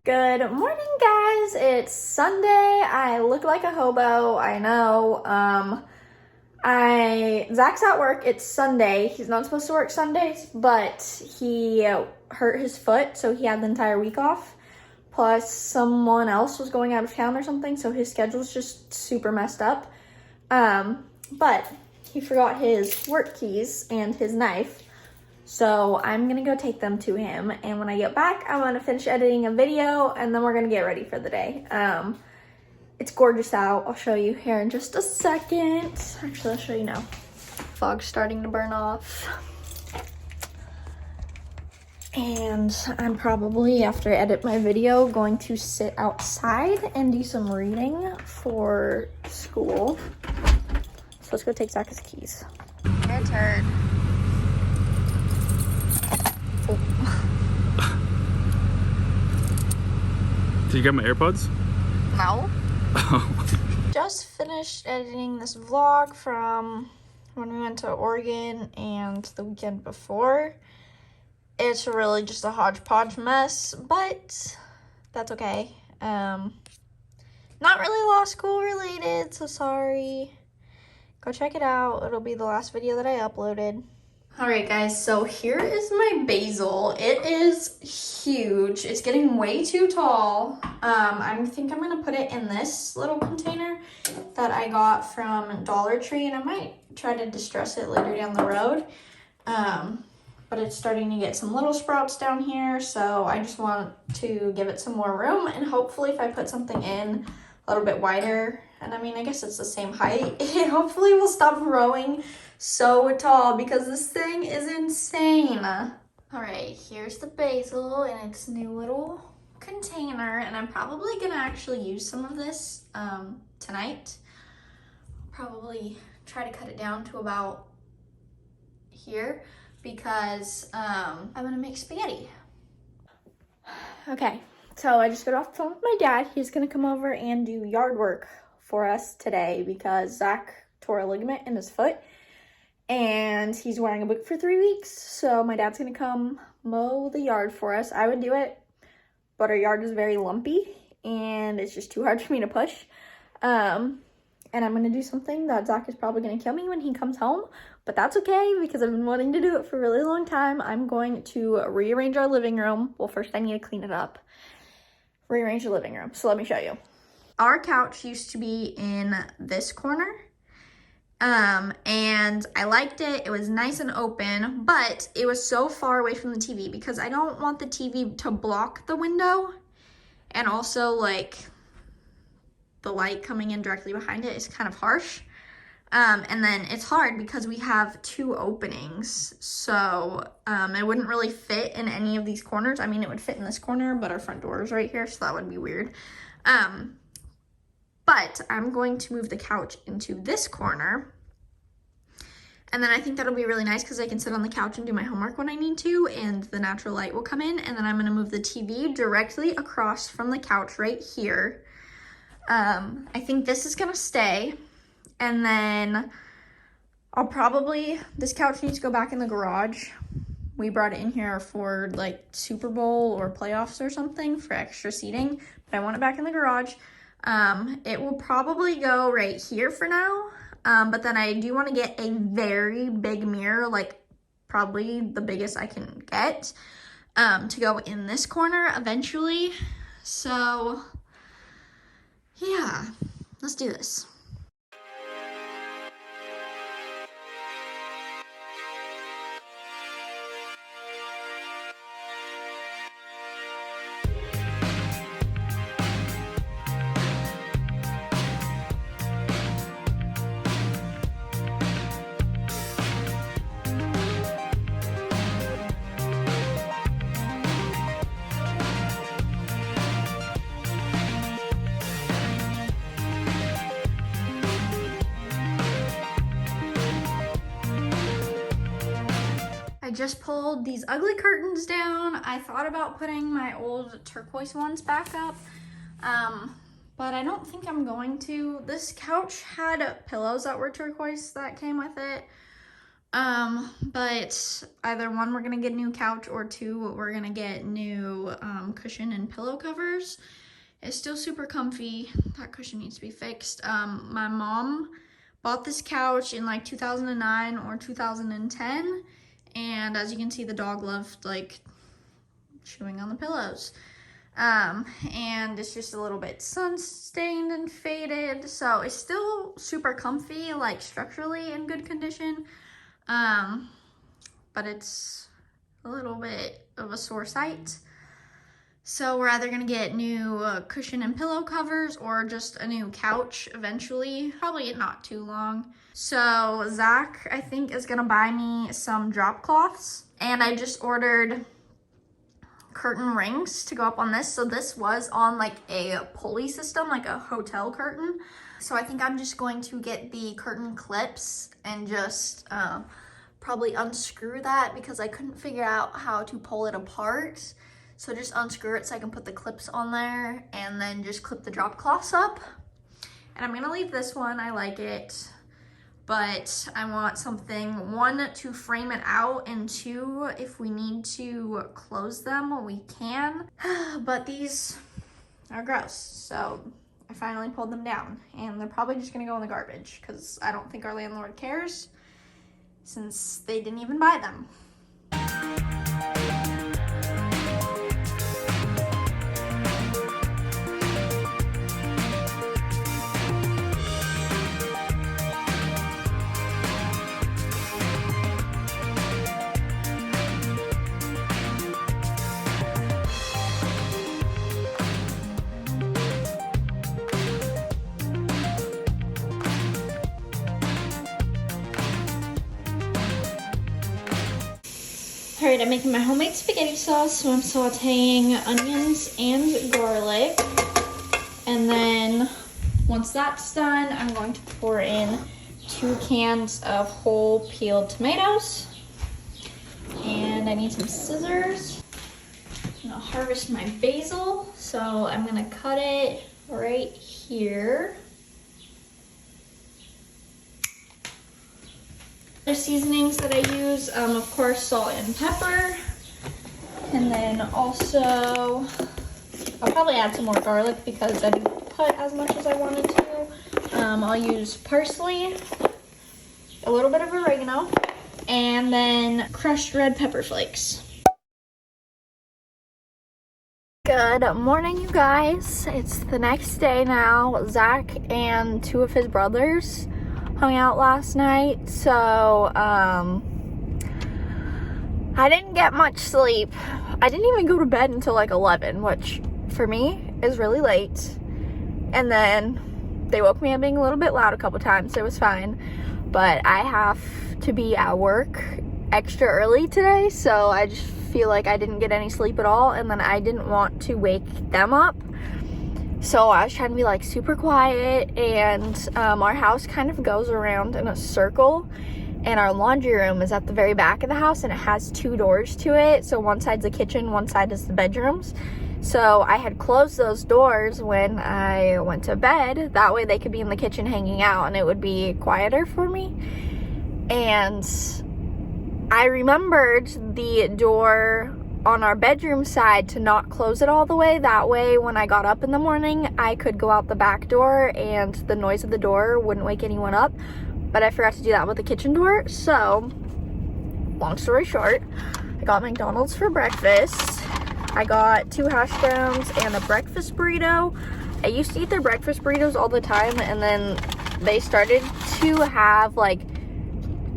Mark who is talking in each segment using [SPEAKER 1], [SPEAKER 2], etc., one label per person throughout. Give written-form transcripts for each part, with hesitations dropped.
[SPEAKER 1] Good morning, guys. It's Sunday. I look like a hobo. I know. Zach's at work. It's Sunday. He's not supposed to work Sundays, but he hurt his foot, so he had the entire week off. Plus, someone else was going out of town or something, so his schedule's just super messed up. But he forgot his work keys and his knife. So I'm gonna go take them to him, and when I get back, I'm gonna finish editing a video, and then we're gonna get ready for the day. It's gorgeous out. I'll show you here in just a second. Actually, I'll show you now. Fog's starting to burn off. And I'm probably, after I edit my video, going to sit outside and do some reading for school. So let's go take Zach his keys. Your turn.
[SPEAKER 2] Did you get my AirPods?
[SPEAKER 1] No. Just finished editing this vlog from when we went to Oregon and the weekend before. It's really just a hodgepodge mess, but that's okay. Not really law school related, so sorry. Go check it out. It'll be the last video that I uploaded. All right, guys, so here is my basil. It is huge. It's getting way too tall. I think I'm gonna put it in this little container that I got from Dollar Tree, and I might try to distress it later down the road. But it's starting to get some little sprouts down here, so I just want to give it some more room, and hopefully if I put something in a little bit wider, and I mean, I guess it's the same height, it hopefully will stop growing so tall because this thing is insane. All right, here's the basil in its new little container, and I'm probably gonna actually use some of this tonight. Probably try to cut it down to about here because I'm gonna make spaghetti. Okay, so I just got off the phone with my dad. He's gonna come over and do yard work for us today because Zach tore a ligament in his foot and he's wearing a boot for 3 weeks. So my dad's gonna come mow the yard for us. I would do it, but our yard is very lumpy and it's just too hard for me to push. And I'm gonna do something that Zach is probably gonna kill me when he comes home, but that's okay because I've been wanting to do it for a really long time. I'm going to rearrange our living room. Well, first I need to clean it up. Rearrange the living room. So let me show you. Our couch used to be in this corner. And I liked it. It was nice and open, but it was so far away from the TV because I don't want the TV to block the window. And also, like, the light coming in directly behind it is kind of harsh. And then it's hard because we have 2 openings. So, it wouldn't really fit in any of these corners. I mean, it would fit in this corner, but our front door is right here, so that would be weird. But I'm going to move the couch into this corner. And then I think that'll be really nice because I can sit on the couch and do my homework when I need to, and the natural light will come in. And then I'm gonna move the TV directly across from the couch right here. I think this is gonna stay. And then this couch needs to go back in the garage. We brought it in here for like Super Bowl or playoffs or something for extra seating, but I want it back in the garage. It will probably go right here for now, but then I do want to get a very big mirror, like probably the biggest I can get, to go in this corner eventually. So yeah, let's do this. I just pulled these ugly curtains down. I thought about putting my old turquoise ones back up, but I don't think I'm going to. This couch had pillows that were turquoise that came with it, But either one, we're gonna get a new couch, or two, we're gonna get new cushion and pillow covers. It's still super comfy. That cushion needs to be fixed. My mom bought this couch in like 2009 or 2010, and as you can see, the dog loved like chewing on the pillows. And it's just a little bit sun stained and faded, so it's still super comfy, like structurally in good condition. But it's a little bit of a sore sight. So we're either gonna get new cushion and pillow covers or just a new couch eventually, probably not too long. So Zach, I think, is gonna buy me some drop cloths, and I just ordered curtain rings to go up on this. So this was on like a pulley system, like a hotel curtain. So I think I'm just going to get the curtain clips and just probably unscrew that, because I couldn't figure out how to pull it apart. So just unscrew it so I can put the clips on there and then just clip the drop cloths up. And I'm gonna leave this one, I like it, but I want something, one, to frame it out, and two, if we need to close them, we can. But these are gross, so I finally pulled them down, and they're probably just gonna go in the garbage, because I don't think our landlord cares, since they didn't even buy them. All right, I'm making my homemade spaghetti sauce, so I'm sauteing onions and garlic. And then once that's done, I'm going to pour in 2 cans of whole peeled tomatoes. And I need some scissors. I'm gonna harvest my basil, so I'm gonna cut it right here. The seasonings that I use, of course, salt and pepper. And then also, I'll probably add some more garlic because I didn't put as much as I wanted to. I'll use parsley, a little bit of oregano, and then crushed red pepper flakes. Good morning, you guys. It's the next day now. Zach and 2 of his brothers hung out last night, so I didn't get much sleep. I didn't even go to bed until like 11, which for me is really late. And then they woke me up being a little bit loud a couple times, so it was fine. But I have to be at work extra early today, so I just feel like I didn't get any sleep at all, and then I didn't want to wake them up. So I was trying to be like super quiet, and our house kind of goes around in a circle, and our laundry room is at the very back of the house, and it has 2 doors to it. So one side's the kitchen, one side is the bedrooms. So I had closed those doors when I went to bed. That way they could be in the kitchen hanging out and it would be quieter for me. And I remembered the door on our bedroom side to not close it all the way. That way when I got up in the morning, I could go out the back door and the noise of the door wouldn't wake anyone up. But I forgot to do that with the kitchen door. So long story short, I got McDonald's for breakfast. I got 2 hash browns and a breakfast burrito. I used to eat their breakfast burritos all the time, and then they started to have like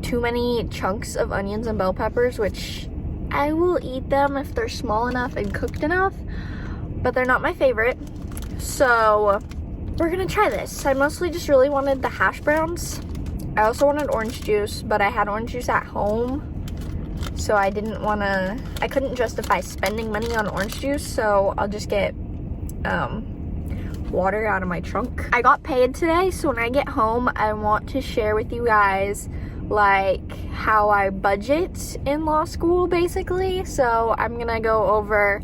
[SPEAKER 1] too many chunks of onions and bell peppers, which I will eat them if they're small enough and cooked enough, but they're not my favorite. So we're gonna try this. I mostly just really wanted the hash browns. I also wanted orange juice, but I had orange juice at home, so I couldn't justify spending money on orange juice, so I'll just get water out of my trunk. I got paid today, so when I get home, I want to share with you guys like how I budget in law school, basically. So I'm gonna go over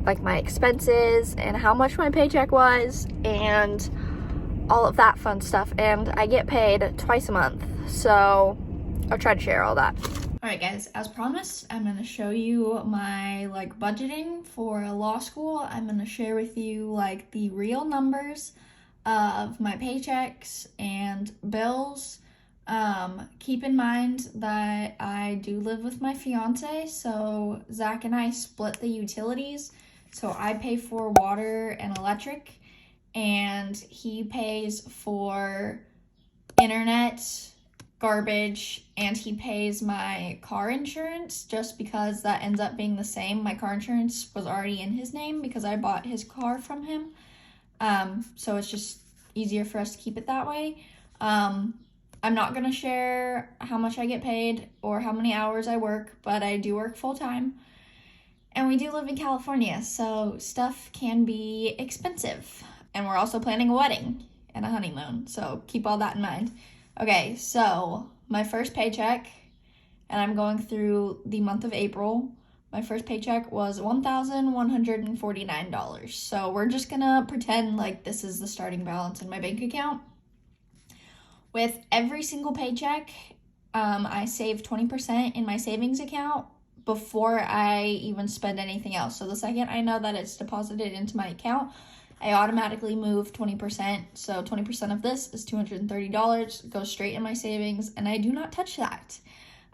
[SPEAKER 1] like my expenses and how much my paycheck was and all of that fun stuff. And I get paid twice a month, so I'll try to share all that. All right, guys, as promised, I'm going to show you my budgeting for law school. I'm going to share with you the real numbers of my paychecks and bills. Keep in mind that I do live with my fiance, so Zach and I split the utilities. So I pay for water and electric, and he pays for internet, garbage, and he pays my car insurance just because that ends up being the same. My car insurance was already in his name because I bought his car from him. So it's just easier for us to keep it that way. I'm not going to share how much I get paid or how many hours I work, but I do work full time. And we do live in California, so stuff can be expensive. And we're also planning a wedding and a honeymoon, so keep all that in mind. Okay, so my first paycheck, and I'm going through the month of April, my first paycheck was $1,149. So we're just gonna pretend like this is the starting balance in my bank account. With every single paycheck, I save 20% in my savings account before I even spend anything else. So the second I know that it's deposited into my account, I automatically move 20%. So 20% of this is $230, goes straight in my savings, and I do not touch that.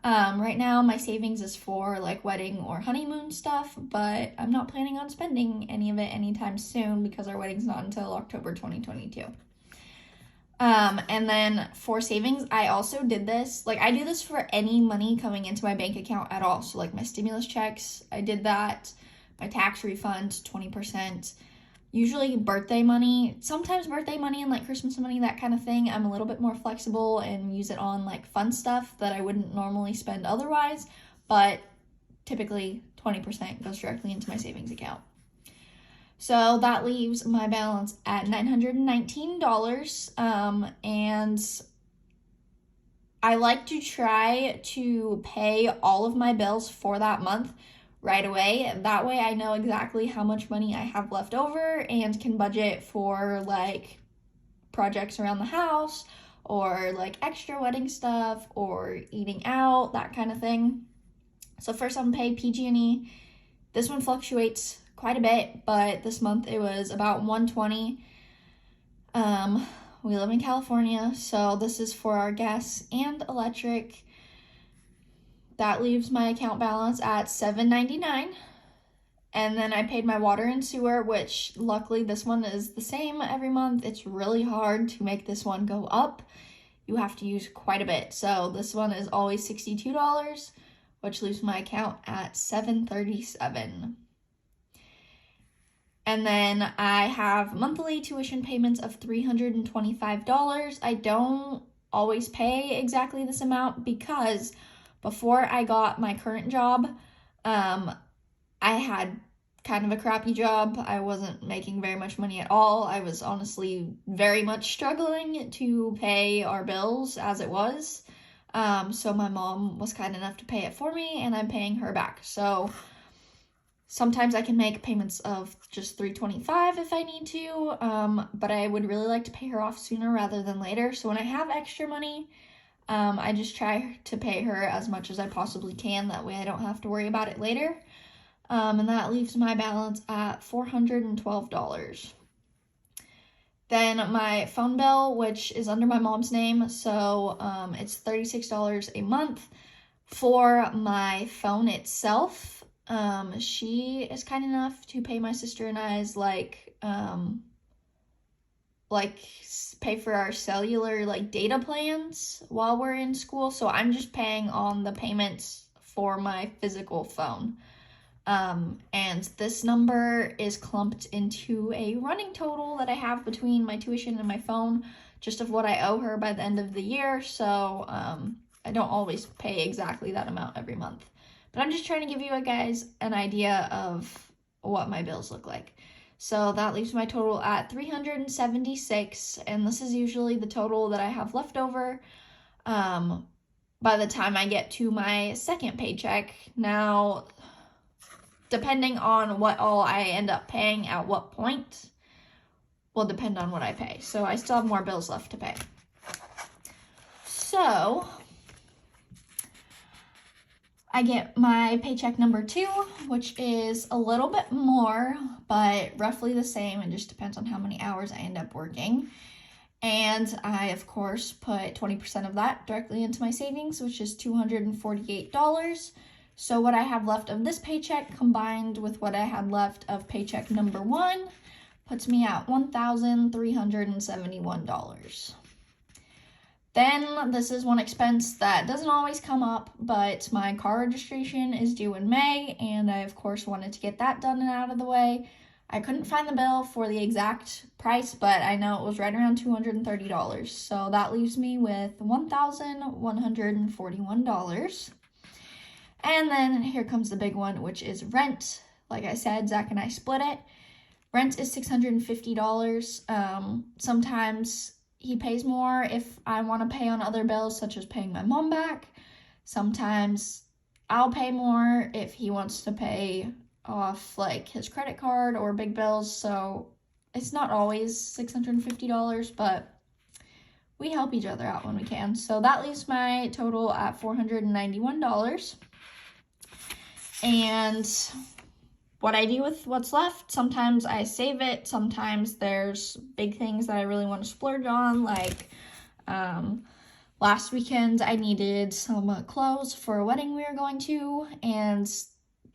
[SPEAKER 1] Right now, my savings is for wedding or honeymoon stuff, but I'm not planning on spending any of it anytime soon because our wedding's not until October 2022. And then for savings, I also did this. I do this for any money coming into my bank account at all. So my stimulus checks, I did that. My tax refund, 20%. Usually birthday money, sometimes birthday money and Christmas money, that kind of thing. I'm a little bit more flexible and use it on fun stuff that I wouldn't normally spend otherwise. But typically 20% goes directly into my savings account. So that leaves my balance at $919, and I like to try to pay all of my bills for that month right away. That way I know exactly how much money I have left over and can budget for projects around the house or extra wedding stuff or eating out, that kind of thing. So first I'm gonna pay PG&E. This one fluctuates quite a bit, but this month it was about $120. We live in California, so this is for our gas and electric. That leaves my account balance at $799. And then I paid my water and sewer, which luckily this one is the same every month. It's really hard to make this one go up. You have to use quite a bit. So this one is always $62, which leaves my account at $737. And then I have monthly tuition payments of $325. I don't always pay exactly this amount because before I got my current job, I had kind of a crappy job. I wasn't making very much money at all. I was honestly very much struggling to pay our bills as it was. So my mom was kind enough to pay it for me, and I'm paying her back. So sometimes I can make payments of just $325 if I need to, but I would really like to pay her off sooner rather than later. So when I have extra money, I just try to pay her as much as I possibly can. That way I don't have to worry about it later. And that leaves my balance at $412. Then my phone bill, which is under my mom's name, so it's $36 a month for my phone itself. She is kind enough to pay my sister and I's pay for our cellular data plans while we're in school. So I'm just paying on the payments for my physical phone. And this number is clumped into a running total that I have between my tuition and my phone, just of what I owe her by the end of the year. So I don't always pay exactly that amount every month. But I'm just trying to give you guys an idea of what my bills look like. So that leaves my total at $376, and this is usually the total that I have left over by the time I get to my second paycheck. Now, depending on what all I end up paying at what point will depend on what I pay. So I still have more bills left to pay. So I get my paycheck number 2, which is a little bit more, but roughly the same. It just depends on how many hours I end up working. And I, of course, put 20% of that directly into my savings, which is $248. So what I have left of this paycheck combined with what I had left of paycheck number 1 puts me at $1,371. Then this is one expense that doesn't always come up, but my car registration is due in May, and I, of course, wanted to get that done and out of the way. I couldn't find the bill for the exact price, but I know it was right around $230. So that leaves me with $1,141. And then here comes the big one, which is rent. Like I said, Zach and I split it. Rent is $650. Sometimes he pays more if I want to pay on other bills, such as paying my mom back. Sometimes I'll pay more if he wants to pay off like his credit card or big bills. So it's not always $650, but we help each other out when we can. So that leaves my total at $491. And what I do with what's left, sometimes I save it, sometimes there's big things that I really want to splurge on, like last weekend I needed some clothes for a wedding we were going to, and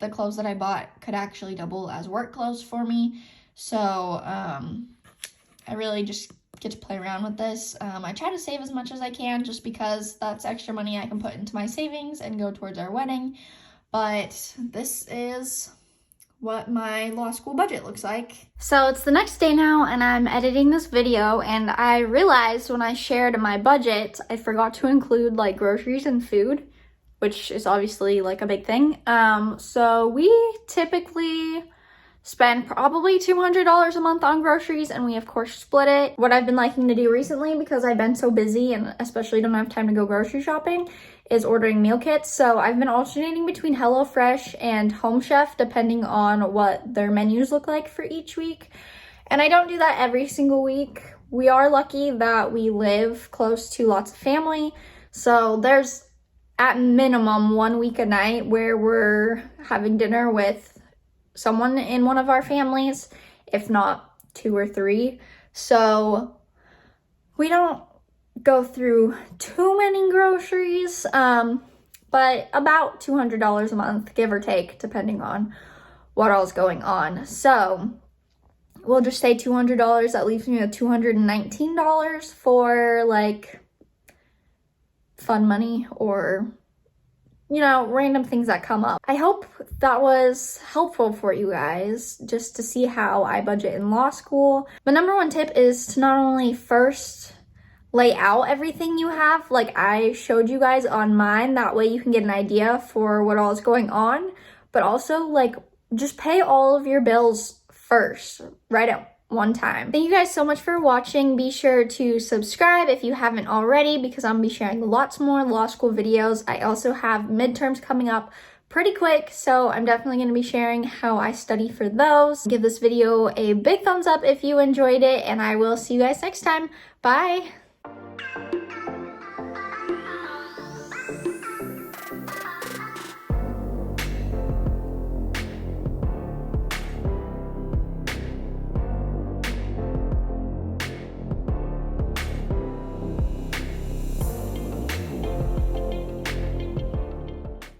[SPEAKER 1] the clothes that I bought could actually double as work clothes for me, so I really just get to play around with this. I try to save as much as I can just because that's extra money I can put into my savings and go towards our wedding, but this is what my law school budget looks like. So it's the next day now and I'm editing this video, and I realized when I shared my budget, I forgot to include like groceries and food, which is obviously like a big thing. So we typically spend probably $200 a month on groceries, and we of course split it. What I've been liking to do recently, because I've been so busy and especially don't have time to go grocery shopping, is ordering meal kits. So I've been alternating between HelloFresh and Home Chef depending on what their menus look like for each week. And I don't do that every single week. We are lucky that we live close to lots of family. So there's at minimum 1 week a night where we're having dinner with someone in one of our families, if not 2 or 3. So we don't go through too many groceries, but about $200 a month, give or take, depending on what all's going on. So we'll just say $200. That leaves me with $219 for like fun money or, you know, random things that come up. I hope that was helpful for you guys just to see how I budget in law school. My number 1 tip is to not only first lay out everything you have like I showed you guys on mine, that way you can get an idea for what all is going on, but also like just pay all of your bills first, right at one time. Thank you guys so much for watching. Be sure to subscribe if you haven't already, because I'm gonna be sharing lots more law school videos. I also have midterms coming up pretty quick, so I'm definitely going to be sharing how I study for those. Give this video a big thumbs up if you enjoyed it, and I will see you guys next time. Bye!